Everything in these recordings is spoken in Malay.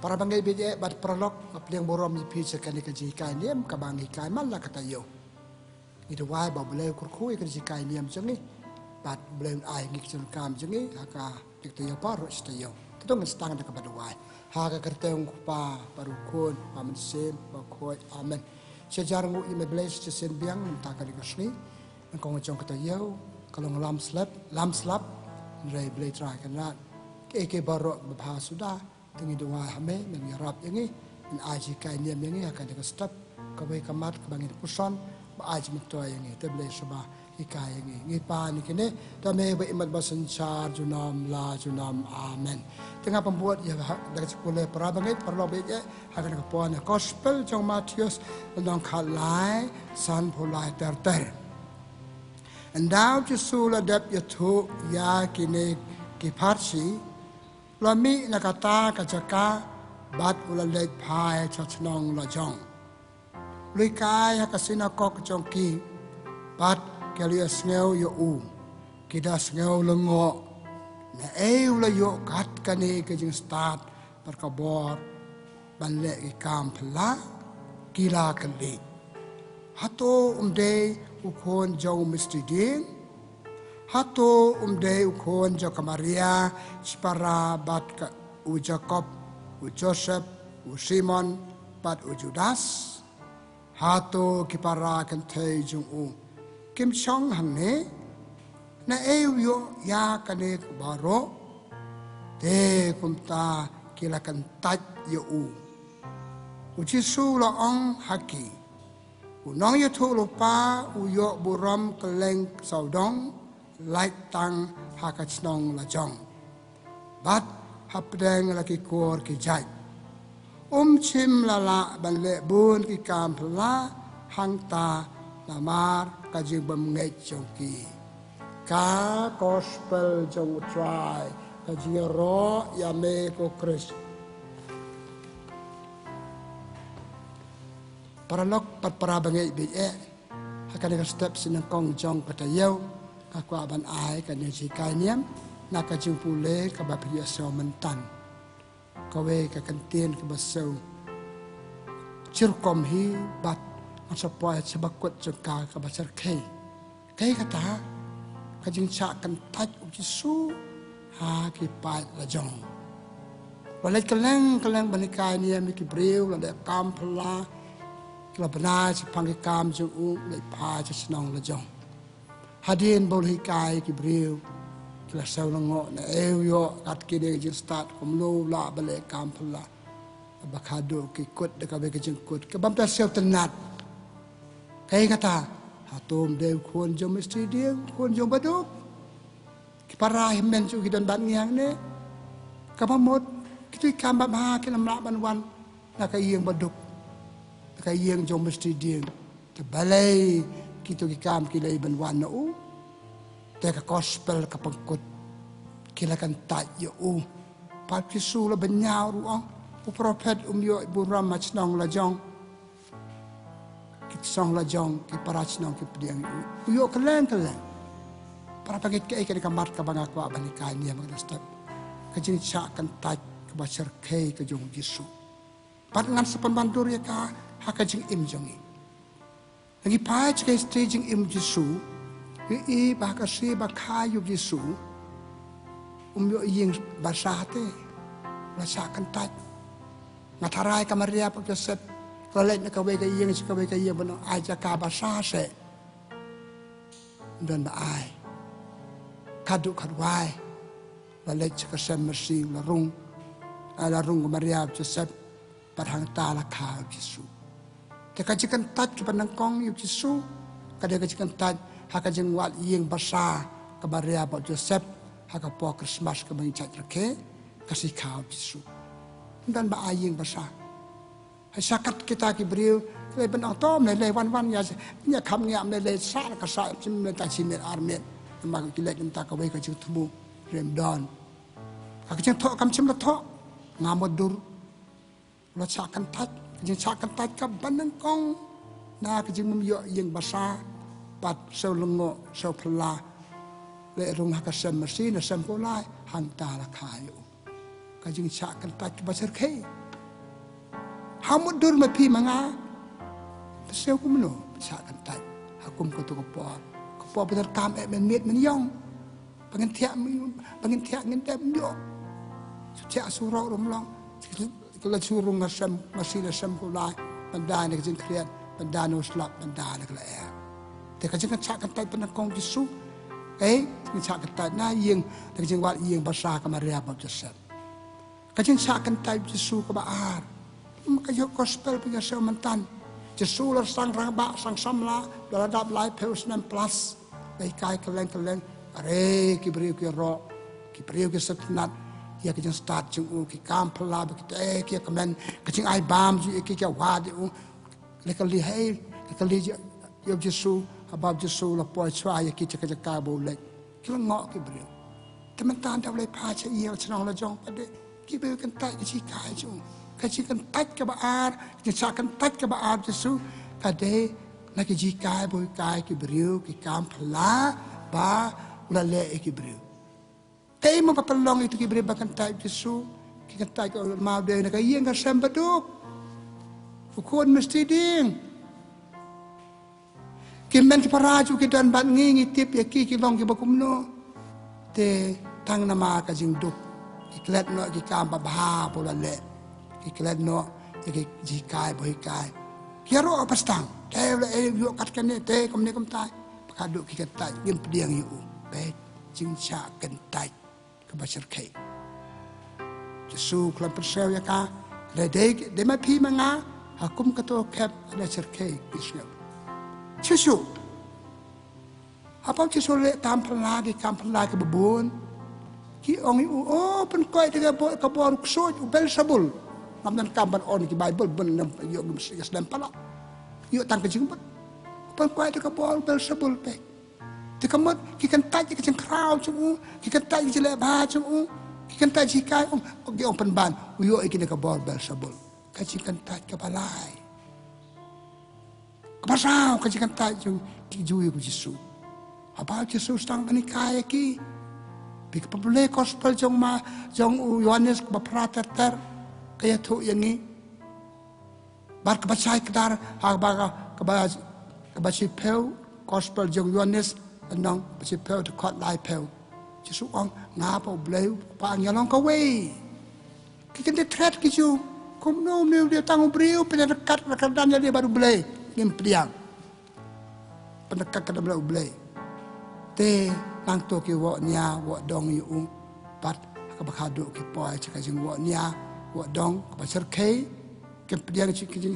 para bangai bije bat prolog apliang borom yi pi sekani ka jikai niam ka bangi kai man la kata yo itu wai ba boleh kurkhui ka jikai niam jengi bat boleh ai ngik chen kam jengi haka tik yo paro stayo tu ngas tang da ka badwai haka kerteng pa parukun amen sem ba khoi amen sejarah ngu ime bless sen biang ta ka dikasni kong chong kata yo kalong lam slap rei blay try kan rat ke barok bha sudah tingi dua hame men yarap yangi in aji kai niam yangi akan dekat stop kabai kamat kabangin pusan ba aji metoy yangi te blay suba ikai yangi ngi pa ni kene ta me ba imat basan char junam la junam amen tengah pembuat ya dekat sekolah parabangai perlo beje akan dekat puan gospel jong Matius nang khalai san pholai ter Andau jusula dap yatu ya kine kiparsi lami nakata kajaka bat ulalek pai chachnong la jong luikai hakasina kok jongki bat kelia sneu yo u kida sneu lengo na ula yo kat kane ke jing start perkabor banle ikam pla kila kali hato umde ukon jauh mesti din hato umde ukon jauh Maria Spara bat ka u Jacob u Joseph u Simon bat u Judas hato kipara kan thei jung u kim chong hang ne na eu yo ya kane baro te kumta kilakan tat yo u Jisu la ong haki Unong yo tu lupa uyo buram keleng saudong like tang hakat snong la jong bat hapdeng laki kor ki jai chim lala ban le bun ki kam pla hang ta lamar ka jibam ngai jong ki ka gospel jong try ka jiro ya me ko Chris Paralog pat para bangai bije akan dekat step sinang kong jong kata yo aku aban ai kan ni jikai niam nak kajung pule ka ba pia so mentan kawe ka kantien ka baso cirkom hi bat masapoi sebakut jengka ka basar kai kata kajing cha kan tat Jisu ha ki pai la jong walai keleng banikai niam ki breu la de kam pla Kila benar sepanggi kam juu lepa senang lejong. Hadin boleh kai kibriu kila saulongo na yo kat kide jil start komlo la bale kam pula. Bakado kikut dekat bege jengkut ke bamta sel tenat. Kai kata hatum dew kon jom mesti dia kon jom baduk. Kipara himen ju kidan ban ngiang ne. Kapamot kitu kam ba kila mla banwan na kayeng baduk. Kayeng jom mesti dia terbalai kita kikam kila iban wana teka gospel kapangkut kila kan tak yo pat Yesu la benyau ruang prophet yo ibu ram machnong la jong kitsong la jong ki parachnong ki pediang yo kelen para pagit kai kan kamar ka banga kwa banikai ni magdastap kajing cha kan tak ka basar kai ka jong Yesu pat ngan sepan bandur ya ka hakajing im jongi lagi pai ckai staging im Jisu i bakasi bakayu Jisu yo ying basate rasakan tat ngatarai ka Maria pa Joseph lalet na kawai ka ying sikawai ka ying bano aja ka basase dan ba ai kadu kadwai lalet ka sem mersi larung Maria Joseph padhang tala ka Jisu Tekajikan tat kepada kong yuk Jisu, kada kajikan tat hakajeng wat yeng basa kabaria ba Joseph hakapo Christmas ke bang chat reke kasih kau Jisu. Dan ba ayeng basa. Hai sakat kita ki beriu le ben autom le wan ya nya kham ngam le sa ka sa chim le ta chin armet ma ki le ta ka wei ka chu thubu rem don. Hakajeng tho kam chim la tho ngamodur lo sakan tat jeng sakan tat ka banang kong na kajing memyo yeng basa pat so lengo so pla le rung hakasem mesin sem polai hang ta la khayu kajing sakan tat basar khe Hamut dur mapi manga. Pasal aku meno, bisa kentai. Aku mengkutu kepo benar tam men miet men yong. Pengen tiak ngendam yo. Setiap surau rumlong. Kalau surung nasam masih nasam kulai. Benda ni kejeng kriat, benda ni uslap, benda ni kelaya. Tapi kejeng cak kentai penakong Yesus. Cak kentai na yang kejeng wat yang basah kemaria baptisan. Kejeng cak kentai Yesus kebaar. Makanya gospel punya sementan. Yesus lah sang rabak sang samla dalam lai peus 6 plus. Baik kai keleng. Are kibriu ki ro, kibriu ki setnat. Ya kejeng start jeng ki kampla begitu ki kemen kejeng ai bam ki wad lekali hai lekali yo Yesus abab Yesus la poi chwa ya ki kejeng ka boleh. Ki ngok kibriu. Teman-teman dah boleh paca ia senang la jong pada kibriu kan tak ki kai jong. Kajikan tat ke baar, kajikan tat ke baar Yesus kade nak jikai boy kai ki beriu ki kampla ba ulale ki beriu. Kay mo papalong itu ki beriu bakan tat Yesus ki tat ke mau de nak yang ka sambaduk. Ukon mesti ding. Ki men ki paraju ki dan ban ngi tip ya ki long ki bakumno. Te tang nama ka jing duk. Ki klet no ki kampa ba ulale. Iklan no jikai boy kai kiro apa stang teh yo katkan ne teh komne kom tai pakaduk ki katai gem pediang yu be jingcha kentai ke basir kai Yesu klan persel ya ka de ma pi manga hakum kato kep ada cerkai bisnya Yesu apa Yesu le tam pelagi kam pelagi bebun ki ong pen koi de ka bor ksoj bel sabul Namdan kamban on ki Bible ben yo gum sedam pala. Yo tang kejing pat. Pan kuai te ka bol bel sabul pe. Te kamot ki kan taj ki jeng kraw chu ki kan taj ki le ba chu ki kan taj ki kai ki on pan ban yo ki ka bol bel sabul. Ka ji kan taj ka balai. Ka pasau ka ji kan taj chu ki ju ku Yesu. Apa Yesu stang ani kai ki. Bi ka pabule gospel jong Yohanes ba prater kaya tu yang ni, bar kebacai kedar, kebacai peu, gospel jong Yohanes, anong kebacai peu dekat lai peu. Yesus orang ngapa boleh pang yang kau way. Kita ni threat kisu, kumno ni dia tanggung beriu, pendekat rekan dia baru boleh ngimpiang. Pendekat kada boleh. Te nang tu ki wak nia, wak dong yu, bat kabakaduk ki poi cakap jeng wak nia. Wak dong pasar kai kemudian kijing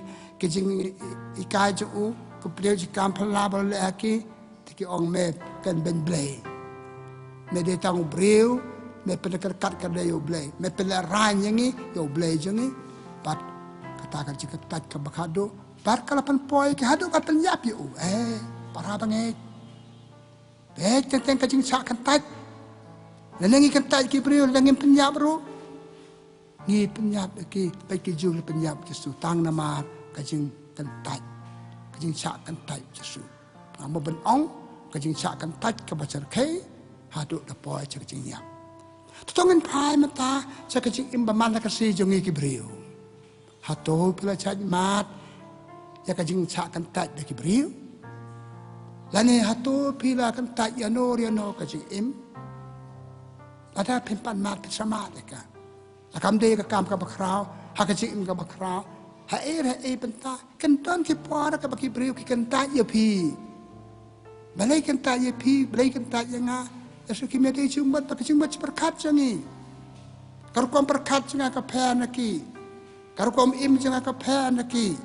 ikai ju kemudian jikam pelabur lagi tiki ong me kan ben blay me de tang briu me pendekat kada yo blay me pelaran yangi yo blay jangi pat katakan jika tat ke bakado bar kalapan poi ke hadu ka penyap yo para banget tentang kajing sakan tat lenengi kan tat ki briu lenengi penyap ru Ngi penyap ki baik jul penyap Yesus tang nama kajing kentai kajing sak kentai Yesus nama ben ong kajing sak kentai ke bacar kai haduk dapoi kajing nyap tutongan pai mata kajing imbaman la kasi jongi ki brio hato pela chat mat ya kajing sak kentai de ki brio lani hato pila kentai ya no kajing im ada pempan mat sama deka Akam dia kam ka bakrao, hakajim ka bakrao, hair benta, kentan ki puara ka baki beriu ki kentan ya pi. Balai kentan ya pi, balai kentan ya nga, yasu ki mede cumbat, baki cumbat berkat jangi. Karukom berkat jangan ka pen lagi, karukom im jangan ka pen lagi,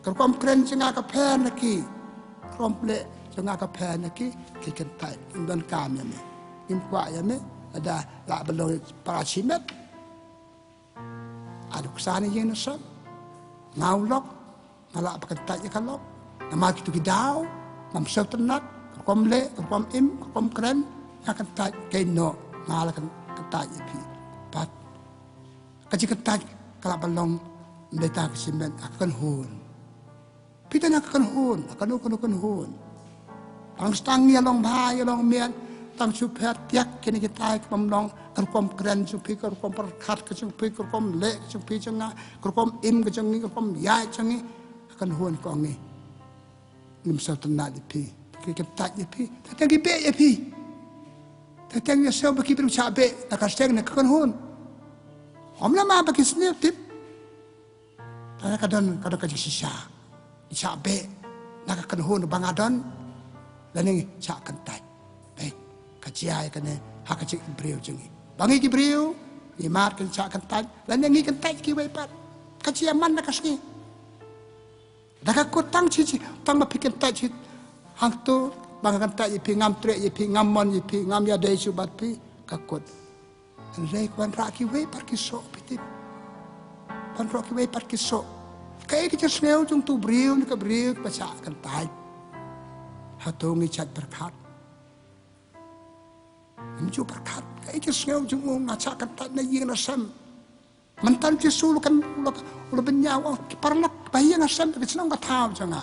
karukom keren jangan ka pen lagi, komple jangan ka pen lagi, ki kentan, dan kam ya me, impwa ya me, ada la belong para cimet. Aduk sana yang nasab, ngaulok, ngalak pakentak je kalok, nama kita kidau, mamsel tenat, kom le, kom im, kom keren, akan tak keno, ngalak kentak je pi, pat, kaji kentak kalau balong mereka kesimpan akan hun, pita nak akan hun, akan hun, ang stang ya long bahaya long mian, tăng chụp hết tiếc cái này cái tai cái mầm non cái com kren chụp phi cái com khát cái chụp phi cái com lệ chụp phi chẳng ngã cái com im cái chẳng nghi cái com yai chẳng nghi kan huan con nghi nim sao tan na đi phi cái tai đi phi thế cái bệ đi phi thế cái sao baki beru cha bệ là cái steng này kan huan om lama baki snip tip ta kadon cái sisa cha bệ là cái kan huan bang adon là nên cha kan tai đấy cái chi ai cái này hak cái brio chẳng nghi bangi cái brio ni mat kan cha kan tai là nên nghi kan tai cái vậy pat cái chi man là cái gì daga ko tang chi tang ma piken ta chi hang tu bang kan ta pi ngam tre pi ngam mon pi ngam ya dei chu bat pi ka kot an rei kwan ra ki we par ki so piti pan ro ki we par ki so kai ki sneu chung tu briu ni ka briu pa cha kan tai ha to ngi chat par khat im chu par khat kai ki sneu chung nga cha kan ta na ying na sam man tan chi su kan ulo ben nyaw parlak bayang asam ke senang batau janga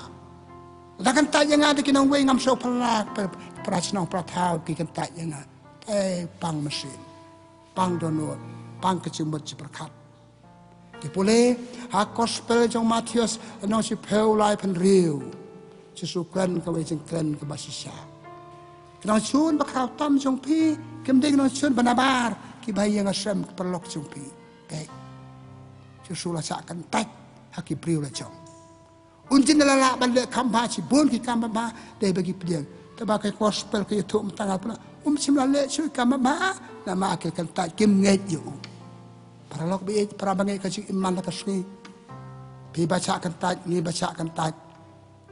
dakan ta janga de kinong we ngam so parlak pra senang pratau ki kan ta janga pang mesin pang donor pang ke chimot chi prakhat ki pole ha gospel jong Matius no si peu lai pan riu chi su kan ka we jing kan ka basisa kinong chun bakhau tam jong pi kem de kinong chun banabar ki bayang asam perlok jong pi Yesus lah seakan tak haki priu lah jom. Unjin lala balik kambah si bon ki kambah dia bagi pilihan. Tebakai gospel ke itu tanggal pula. Simlale sui kambah nama akil kan tak kim nget you. Para lok bi para bangai kasih iman lah kasih. Bi baca kan tak ni baca kan tak.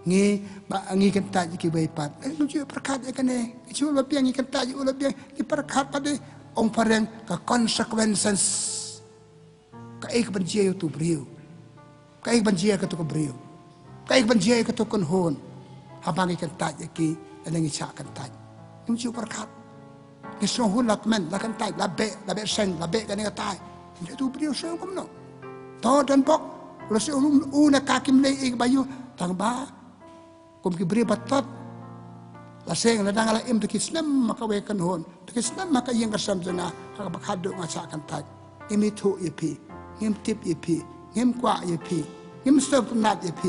Ngi kan tak ki baipat. Lucu perkat kan eh. Kicu lebih ngi kan tak you lebih ki perkat pada ong pareng ke consequences. Kaik banjia tu beriu, kaik banjia tu beriu, kaik banjia tu kon hon, habang ikan taj ki, dan ikan ikan taj, muncul perkat, nisong hun lakmen, lakan taj, labe seng, labe kan ikan taj, dia tu beriu seng kom no, to dan bok, ulas una kaki mlei ik bayu, tang ba, kom ki beriu batat, laseng ladang ala im tu kisnam maka wekan hon, tu kisnam maka yang kasam jana, hak bakhadu ngasakan taj, imi tu ipi. Ngem tip yepi, ngem kwa yepi, ngem stop nat yepi,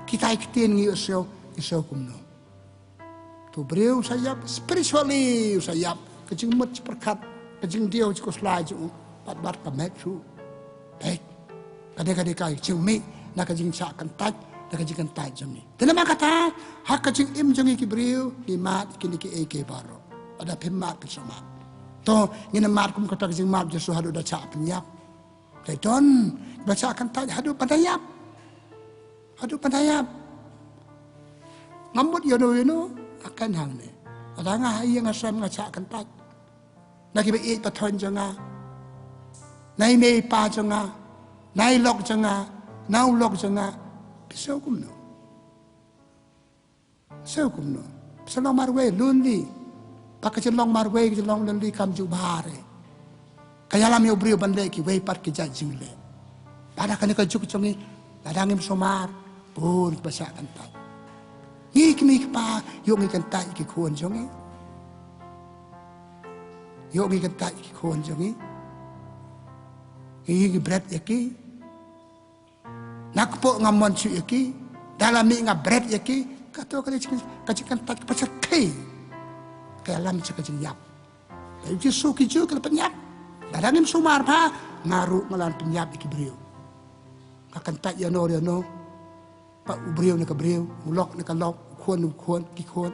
kita ikhtiar ngi iso kumno. Tu beriu sayap spiritually sayap, kecing mat perkat, kecing dia cik selai cik bat kamet su, baik. Kadang-kadang kai cing mi, nak kecing sakan taj, nak kecing kan taj jami. Tenama kata, hak kecing im jangi ki beriu, ki mat kini ki eke baro, ada pemat bersama. To ngina mat kum kata kecing mat jesu hadu dah cak penyap. Don baca akan tanya hadu pandayap ngambut yono akan hang ni ada ngah yang asam ngaca akan tanya lagi be paton janga nai me pa janga nai lok janga nau lok janga pisau kumno selong marwe lunli pakai selong marwe selong lunli kam jubare kaya lam yo brio bande ki wei pat ki jajing le pada kan ka juk chongi ladangim somar pun basa kan ta ni kimi pa yo ngi kan ta ki khon chongi yo ngi kan ta ki khon chongi ki bread yaki nakpo ngamon chu yaki dalami nga bread yaki kato kan ta pasar kai kaya lam chaka jinyap yo su ki juk le penyap dadangim sumar pa ngaru ngalan penyap iki beriu akan tak ya no pak beriu ni ka beriu ulok ni ka lok khon ki khon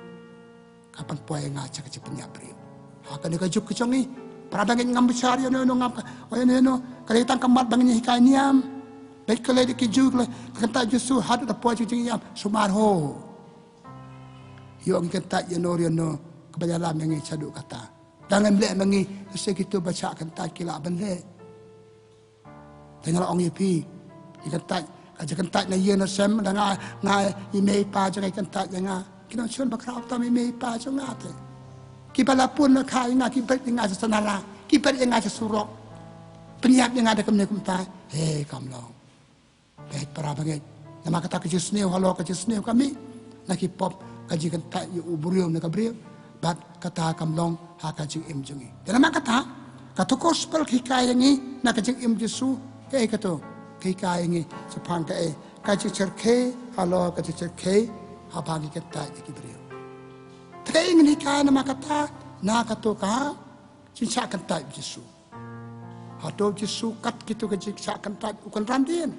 kapan poe ngaca ke penyap beriu akan ni ka juk kecongi para bangin ngam besar ya no ngam no kali tang kamat bangin hikaniam baik kali di juk le kan tak jusu hadu da poe cing yam sumar ho yo kan tak ya no kebajalan yang cadu kata Dangan lek mengi segitu baca akan tak kila bende. Tengok orang yepi, ikan tak aja kan tak na yena sem dengan ngai email pa jangan kan tak jangan. Kita cun bakrau tam email pa jangan ate. Kipala pun nak kai ngah kipat yang ada senala, kipat yang ada surok. Penyiap yang ada kemana kumtai. Kamlong. Baik para bagai. Nama kata kejusneu halo kejusneu kami. Nak kipop kaji kan tak yu burium nak beriu. Bat kata kamlong haka jing im jungi dalam kata kata gospel hikayat ini nak jing im Yesus ke kata hikayat ini sepang ke kaji cerke halo kaji cerke habagi kata jadi beliau tapi ingin hikayat nama kata nak kata kah cinta kata Yesus hado Yesus kat gitu kaji cinta kata bukan randian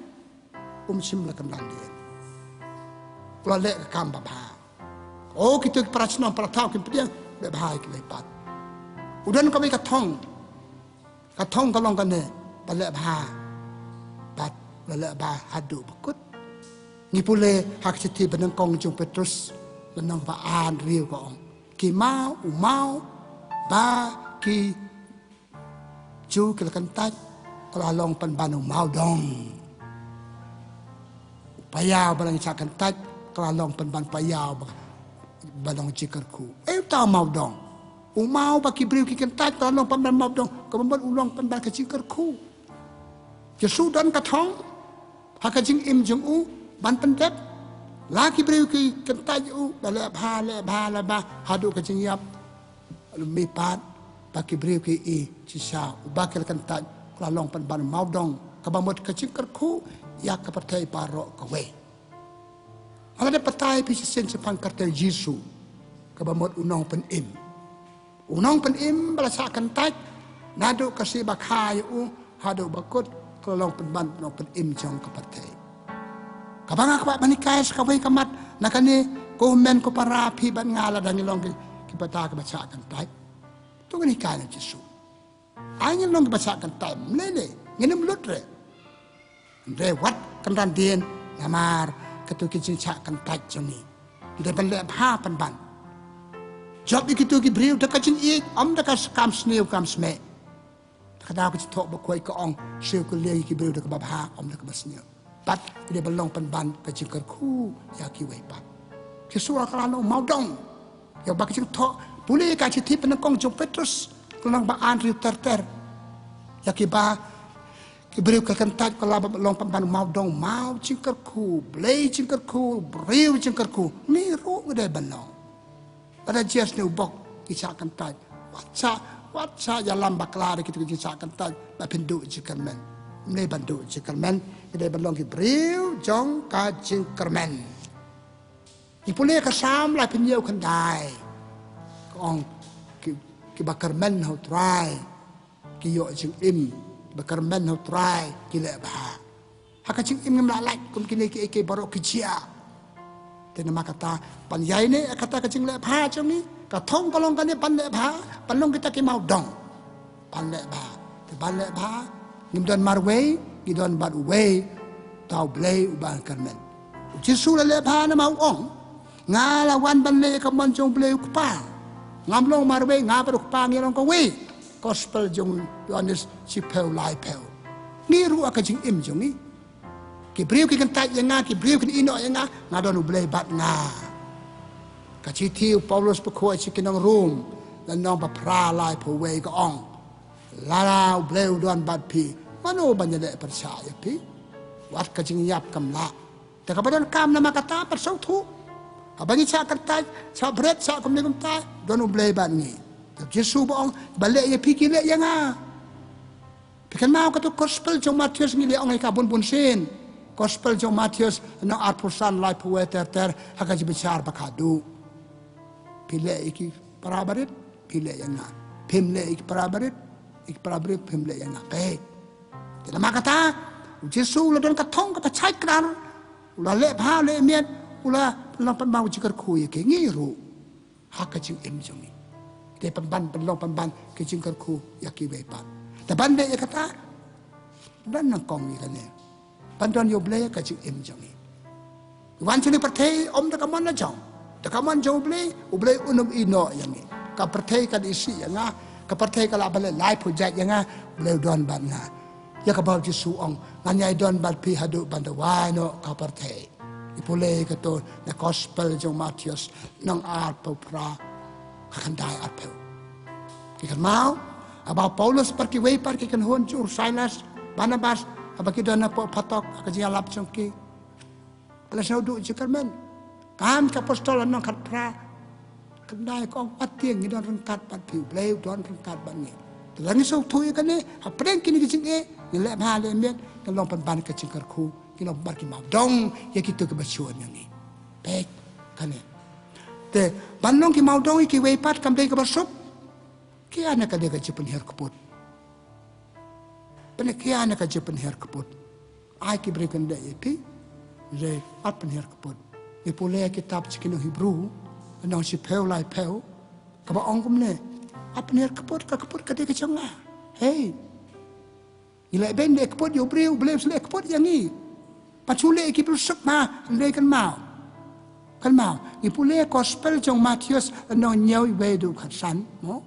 simlakan randian kalau lek kam bapa oh kita perasaan peratau kita dia bahaya kita lepat udan kami katong kalau kan ne balik bah bat balik bah hadu bakut ni pule hak seti benengkong jung Petrus benang baan riu ko ong ki mau ba ki ju kelkan taj kalau long pan banu mau dong payau balang sakan taj kalau long pan ban payau balong cikerku tahu mau dong mau bagi beriu ki kentat kalau long pan ban mau dong kemudian ulang pan ban ke cikerku Yesus dan katong hakajing im jung ban pendep laki beriu ki kentat bala ba hadu kajing yap lumipat bagi beriu ki cisa bakal kentat kalau long pan ban mau dong kebamot ke cikerku ya kepertai parok kawe ada petai pisisen sepang kartel Yesus kebamot unong pen im balasakan taj nado kasih bakai hado bakut kelong pen ban unong pen im jong kepertai kabang akwa manikai sekawai kamat nakani komen ko para pi ban ngala dan ilong ki bata ke basakan taj tu kan hikayat Yesus angin long basakan taj lele nginem lutre wat kendan dien namar ketu kicin kan taj joni de ban le ha pan ban job ikitu ki briu de kacin om de kas kam sneu kam sme kada ko tok ba koi ko ong seu ko le ki briu de ka ba ha om de ka ba sneu pat de balong pan ban kacin kar khu ya ki wei pat ki suara kala no mau dong ya ba kacin tok pule ka ci tip na kong jong Petrus kulang ba an riu ter ya ki ba ki beriu kalkan taj kalau long pan mau dong mau cingkerku blei cingkerku beriu cingkerku ni ru gede balong pada jas ni ubok kisahkan taj watsa jalan baklar kita kisahkan taj ba pindu cikermen ni bandu cikermen gede balong ki beriu jong ka cingkermen ni pule ka sam la pinyau kan dai kong ki bakermen ho try ki yo jing im bakarman ho try kila bah hakaching im ngam lalai kum kini ki barok kijia tena makata pan yai ne kata kaching le pha chong ni ka thong kalong kan ne pan le pha panlong kita ki mau dong pan le pha te pan le pha ngim don marwe ki don bad we tau blei uban karmen Jesu le pha na mau ong ngala wan ban le ka mon chong blei ku pa ngam long marwe ngabar ku pa ngirong ko we gospel jong Yohanes sipel lai pel ni ru akajing im jong ni ki beriu ki kentat yang ki beriu ki ino yang ngadon blei bat nga ka chi tiu Paulus pekoi chi kinong room dan nong ba pra lai po we ko ong la blei don bat pi mano banyale percaya pi wat kajing yap kam la te ka badon kam na makata per sau thu abangi sa kentat sa bret sa kum ni kum ta don blei bat ni Yesus bohong balik ya pikir le yang pikan mau kata gospel jong Matius ngile ong ka bun sen gospel jong Matius no arpusan lai puwe ter hakaji bicar bakadu pile iki parabarit pile yang pimle iki parabarit pimle yang pe tidak makata Yesus la don katong ka pacai kran ula le pha le miet ula lampan mau jikar kuy ke ngiru hakaji im jong de pemban penlong pemban ke jingkerku yaki wepat ta bande ya kata dan nangkong ni kan ne pandon yo ble ka jing im jong ni wan chini perthai om da kaman na jong da kaman jo ble u ble unum ino yang ni ka perthai ka isi yang ka perthai ka la bale lai project yang ble don ban nga ya ka ba Jesu ong nganyai don ban pi hadu ban da wai no ka perthai ipule ka to na gospel jong Matius nang art pra akan dai apel. Ikan mau, abang Paulus pergi way pergi kan hunjur Silas, Barnabas, abang kita nak patok kerja lap congki. Kalau saya duduk je kermen, kami ke apostol nang kat pra, kedai kau pating ni don rengkat pat piu bleu don rengkat ban ni telang so thui kan ni apreng kini kecing ni le ha le met kan long pan kecing kerku ki long bar ki mau dong ya kitu ke basuan yang ni pek kan ni te ban long ki mau dong ki wei pat kam dei ke basuk ki ana ka de ka jipen her keput pen ki ana ka jipen her keput ai ki breken de pi re at pen her keput ni pole kitab cikino Hebrew nong si peu lai peu ka ba ong kum ne apner kapot ka de ka changa hey ila ben de kapot yo breu bleu sle kapot yang ni pachule ki prusuk ma le kan mau ni pule gospel jong Matius no nyau we du khat san mo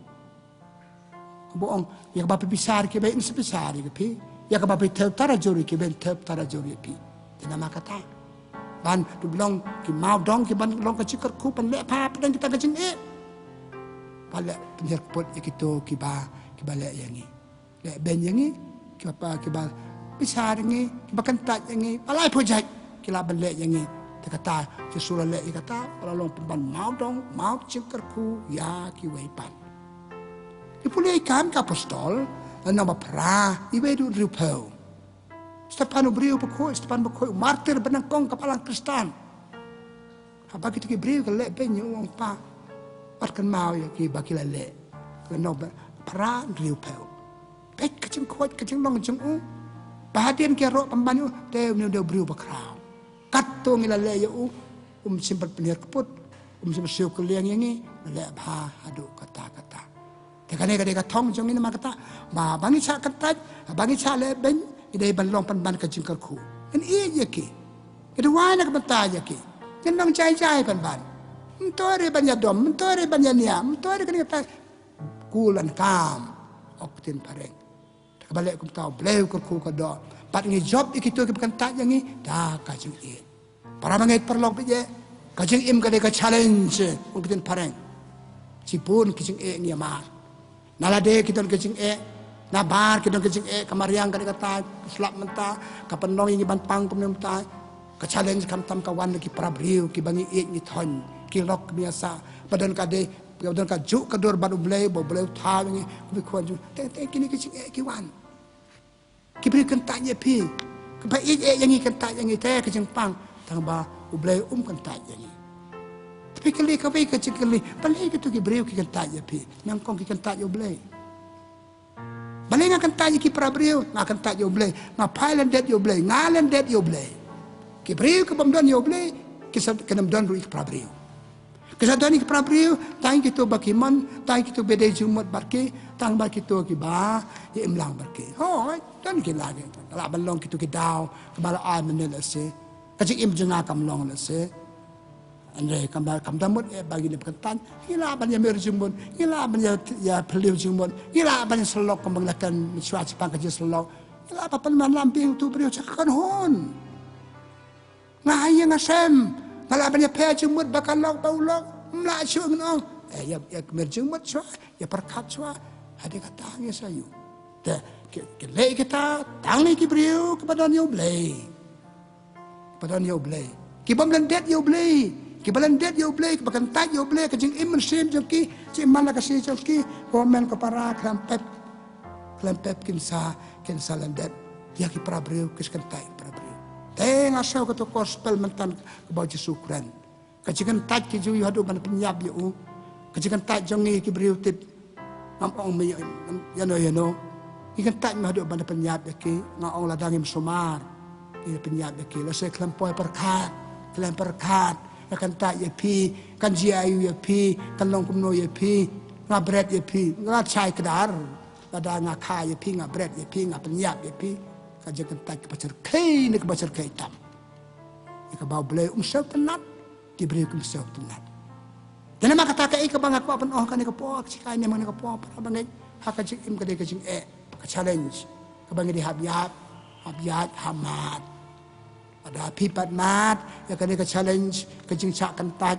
bo ong ya ba pisar ki ben pisar ki pi ya ka ba pi thep tara jori ki ben thep tara jori pi nama kata ban tu belong ki mau dong ki ban long ka cikar ku pan le pa dan kita ka jing pala penjer pot ikito ki ba le yang ni le ben yang ni ki ba pisar ni ki ba kan ta yang ni alai project ki la ban le yang ni te kata ki sura le kata pala long pan mau dong mau cikar ku ya ki wei pan ki pulai kam ka apostol nama pra i we du rupau Stefano beriu pekoi, Stefano pekoi, martir benangkong kepala Kristen. Apa kita ki beriu ke lek penyu orang pa, patkan mau ya ki baki lek, kena para beriu peu. Pek kecing kuat kecing long kecing bahadian ki ro pembanyu, teu ni dia beriu bekrau. Kato ngila lek ya simpat penir keput, simpat siu keliang yang ni, lek bah aduk kata-kata. Tekane kadeka thong jong ni nama kata, ma bangi sa kata, bangi sa lek ben. Idai ban long pan ka jingkar ku en ye ki itu wana ka banta ye ki ken nong chai pan ban mtore ban ya dom mtore ban ya nia mtore kan ta kulan kam optin pareng ka balik kum tau bleu ku ka do pat ngi job ikitu ke kan ta yang ni da ka jing para mangai perlok be ka jing im ka de ka challenge optin pareng cipun ki jing ni ma nalade kiton ke jing nabar kita kecing kamariang kada kata selap mentah kapenong yang ban pang kum mentah ka challenge kam tam kawan ki prabriu ki bangi ni thon ki lok biasa badan kade badan ka juk kador badu blei bo blei tha ni ku ko ju te kini kecing ki wan ki beri kentak ye pi ka ba yang ni kentak yang ni te kecing pang tang ba u blei kentak yang ni tapi kali ka bai kecing kali balai ki tu ki beri ki kentak ye pi nang kong ki kentak yo blei balai ngakan tanya ki prabriu ngakan tak yo blei ngapain det yo blei ngalen det yo blei ki briu ke bamdan yo blei ki kenam dan ru ki prabriu kesadani ki prabriu tang ki to bakiman tang ki to bede jumot barke tang ba ki to ki ba ye imlang barke ho dan ki lagi la balong ki to ki daw kemala ai menel se kaji im jenga kam long se Andre kam damut bagi ni berkentan ila ban ya mer jumbon ila ban ya peliu jumbon ila ban selok kembanglakan suat sepang kerja selok ila apa penman lamping tu beriu cakakan hon ngaya ngasem ngala ban ya pe jumbon bakal lok baulok mla syung no ya mer jumbon so ya perkat so ada kata ngi sayu te ke le kita tangi ki beriu kepada yo blei kepada yo blei ki bam lan det yo blei ki balan det yo blei bakan taj yo blei ka jing iman sim jengki ci mana ka si jengki komen ka para klampep kin sa lan det ya ki prabriu kis kan taj prabriu te ngaso ka to gospel mentan ka ba Jesu kran ka jing taj ki ju hadu ban penyap yo ka jing taj jongi ki briu tip ngam mi ya no ki kan taj ma hadu ban penyap ki ngong ladang im somar ki penyap ki la se klampoi perkat akan tak ye pi kan jiayu ye pi kan long kumno ye pi nga bread ye pi nga chai kedar ada nga kha ye pi nga bread ye pi nga penyap ye pi ka je kan tak pacar kai ni ka pacar kai tam ka bau blei sel tenat di beri kum sel tenat dan ma kata ka ka bangak pa oh kan ka po si kai ni man ka po pa bangai ha ka jing im ka de ka jing ka challenge ka bangai di habiat hamat ada pipat mat ya kan ka challenge ka jing cha kan tak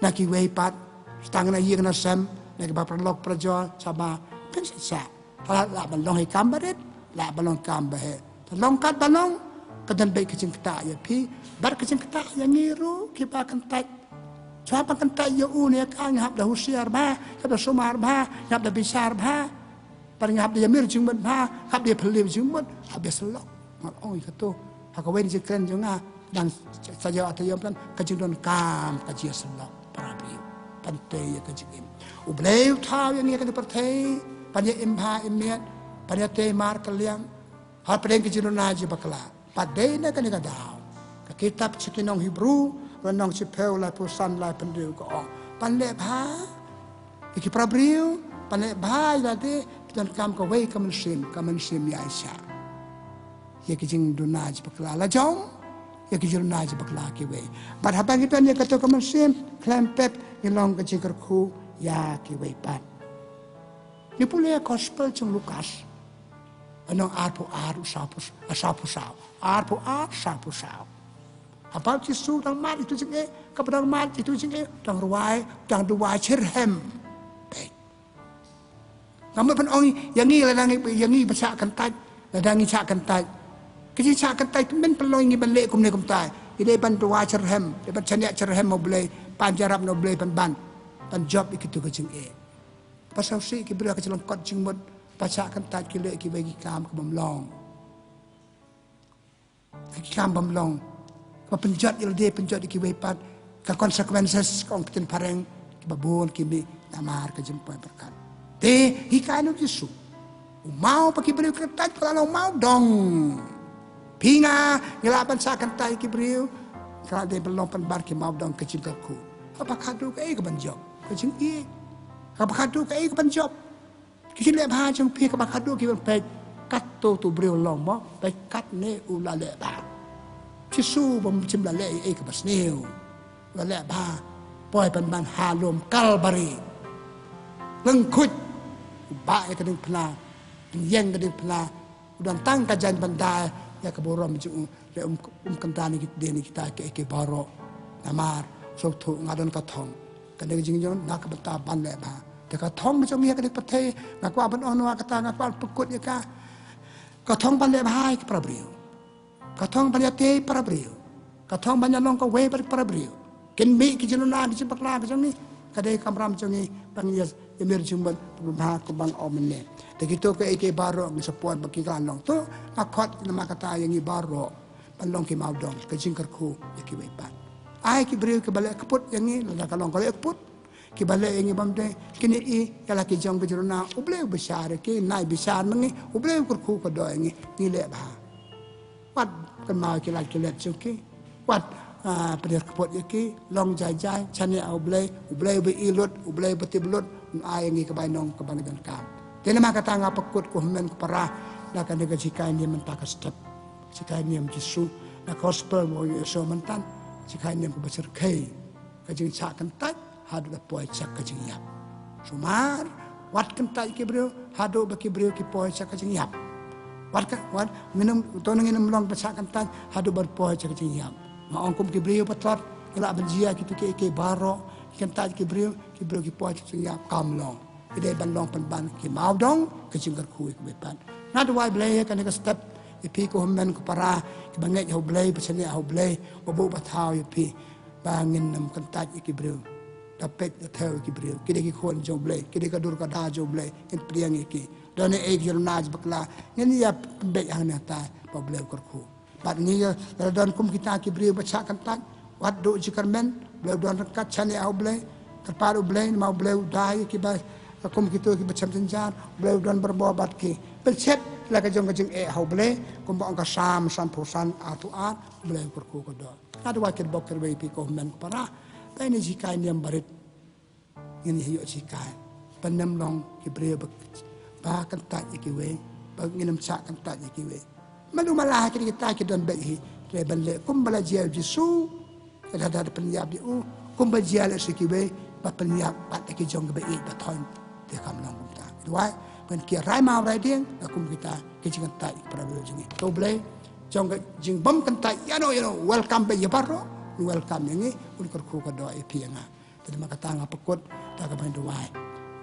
na ki wei pat stang na yi kan sam na ka ba lok prajo sama pen sa la balong hai kambaret la balong kambahe long kat balong kadan bai ka jing ta ya pi bar ka jing ta ya ngiru ki ba kan tak Siapa kan tak yo ni kan ngap dah usia bah, ngap dah somar bah, ngap dah besar bah. Pada ngap dia mir jung bah, ngap dia pelim jung habis selok. Ngat oi kata, hak wen je keren jung dan saja atau plan kajing don kam kajia selok para bi. Pantai ya kajing. Ubleu tahu yang ni kan pertai, panya imha imiat, panya te mar kaliang. Hal pada kajing don aja bakla. Padai na kan daw. Ka kitab cikinong Hebrew, renong cipeu lai pusan lai pendiu ko ong. Panle bha. Iki prabriu, panle bha lade dan kam ka wei ka mensim ya Aisyah. Ya kijing dunaj bakla la jong. Ya kijing dunaj bakla ki wei. Bat habang kita ni kata ka mensim klempet ilong ka jikerku ya ki wei pat. Ni pula gospel cung Lukas. Anong arpo sapus arpo sapus. Apa Yesus dang mat itu jenge, kepadang mat itu jenge, dang ruai cerhem. Baik. Kamu pen ong yang ni baca kentai, ladang ni cak kentai. Kecil cak kentai tu men pelong ni balik kum ni kum tai. Ide ban ruai cerhem, depan caniak cerhem mau boleh, panjarap mau boleh pan job ikitu ke jenge. Pasal si ki beri ke jalan kot jengmut. Baca kentai ki lek ki bagi kam ke bamlong. Ki kam bamlong. Ka penjat il dia penjat ki wepat ka consequences kong peten pareng ki babon ki mi namar ka jempoy berkat. Te hikano Yesu. Mau paki beriu kentai kalau mau dong. Pina ngelapan sa kentai ki beriu kalau dia belum penbar ki mau dong ke cintaku. Apa kadu ka ke banjob. Ka jing i. Apa kadu ka ke banjob. Kita lihat bahagian pihak kebakadu kita baik kata tu beriu lama baik kat ne ulale bah. Cisu memcim lale ke basneu lale bah. Poi pan halum kalbari lengkut baik kedeng pela yang kedeng pela udah tang kajan bandai ya keborom ju le kentani kita ke baro namar sok tu ngadon katong kadang jingjon nak beta ban le bah. Ka thong macam ni ka pathe ngak wa ban ono kata ngak wa pekut ya ka thong ban le bhai ka prabriu ka thong ban ya te prabriu ka thong ban ya long ka we prabriu ken mi ki jinuna ki pakla ka ni ka dei kamram macam ni bang ya emir jumban bha ko bang omne te kito ka ike baro ngi support baki ka long to akot nama kata yang i baro ban long ki mau dong ka jingkar ku ya ki we pat ai ki briu ke balik keput yang ni la ka long ka le keput ki balik ingi bamde kini i kala ki jong kejuruna ubleu besar ki nai besar mengi ubleu kurku ko do ingi ni le ba wat kan mau ki lak let chuki wat pada kepot ki long jai chane ubleu be ilut ubleu betiblut ai ingi ke bainong ke bangdan kam kena maka tanga pekut ko men ko para la kan de jikai ni men pakas step jikai ni am jisu na gospel mo so mentan jikai ni ko besar kai ka jing cha kan tai hadu da poi cak kajing yap. Sumar wat kentai ki brio hadu baki brio ki poi cak kajing yap. Wat minum tonong inum long baca kentai hadu bar poi cak kajing yap. Ma ongkum ki brio patlat ila benjia ki ke baro kentai ki brio ki poi cak kajing yap kam long. Ide ban long ban ki mau dong kajing kar kui ki bepan. Na do wai blay kan ka step ipi ko men ko para ki bangai ho blay pasane ho blay bobo bathaw ipi bangin nam kentai ki brio. Tapet tahu ki beriu, kita ki khon joblay, kita ka dur ka da joblay, in priang iki. Dan ek jurnaj bakla, ini ya pembek yang nata poblay korku. Pat ni dan kum kita ki beriu baca kantan, wat do jikar men, beliau dan rekat chane oblay, terparu oblay, mau beliau dai ki ba kum kita ki bacam jenjar, beliau dan berbobat ki. Pelcet la ka jong oblay, kum ba angka sam pusan atuat, beliau korku ko do. Ada wakil bokir bai pi ko men para. Ini jikai ni ambarit ini hiyo jikai penam long kibriya bahkan tak ikiwe banginam sakan tak ikiwe malu malah kita don behi rebelle kum balajial jisu ada penyab diu kum bajial sikiwe ba penyab pat ki jong be i baton te kam long ta dua kan ki rai mau rai ding kum kita ki jing tak prabu jingi to blai jong jing bom kan tak you know welcome be yabaro welcome ini ulikur ku ka do e pianga tadi maka tanga pekut ta ka ban duai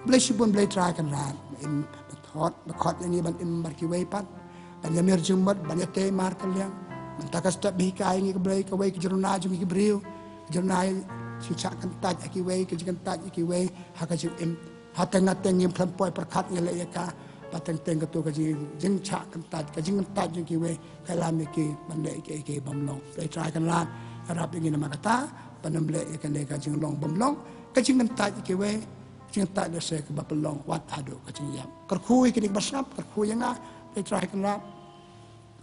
bless bun blay try kan ran in khot ini ban im bar ki wei pat ban yamir jumbat ban te mar kan yang man ta ka step bi ka ingi ka blay ka wei ki jurna jumi ki briu jurna ชิชะกันตัดอกิเวกันจิกันตัดอกิเวหากจิเอ็มหาแต่งแต่งยิมพลันปล่อยประคัดเงลยกาปะแต่งแต่งกับตัวกันจิจิงชะกันตัดกันจิกันตัดอกิเวใครลามกีมันเละกีบำลองไปตรายกันลานรับอย่างนี้นมากตาปนมเละกันเลยกันจิงลองบำลองกันจิกันตัดอกิเวจิงตัดเดชกับบับลองวัดอาดูกันจิงยามกระคุยกันอีกบัสนับกระคุยยังไงไปตรายกันลาน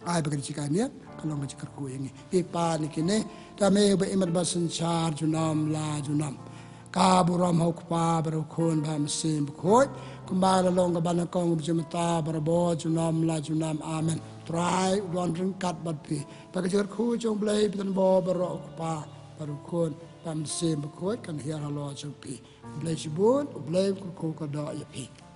ai bagai cikai ni kalau macam kerku yang ni pipa ni kini kami beriman bersencar junam la junam kaburam hok pa berukun ba mesin berkut kembali long ke bana kong berjumta berbo junam la junam amen try don ringkat badpi bagai kerku jong belai betan bo berok pa berukun ba mesin berkut kan hiar halo jumpi belai sibun belai kerku kada ya pi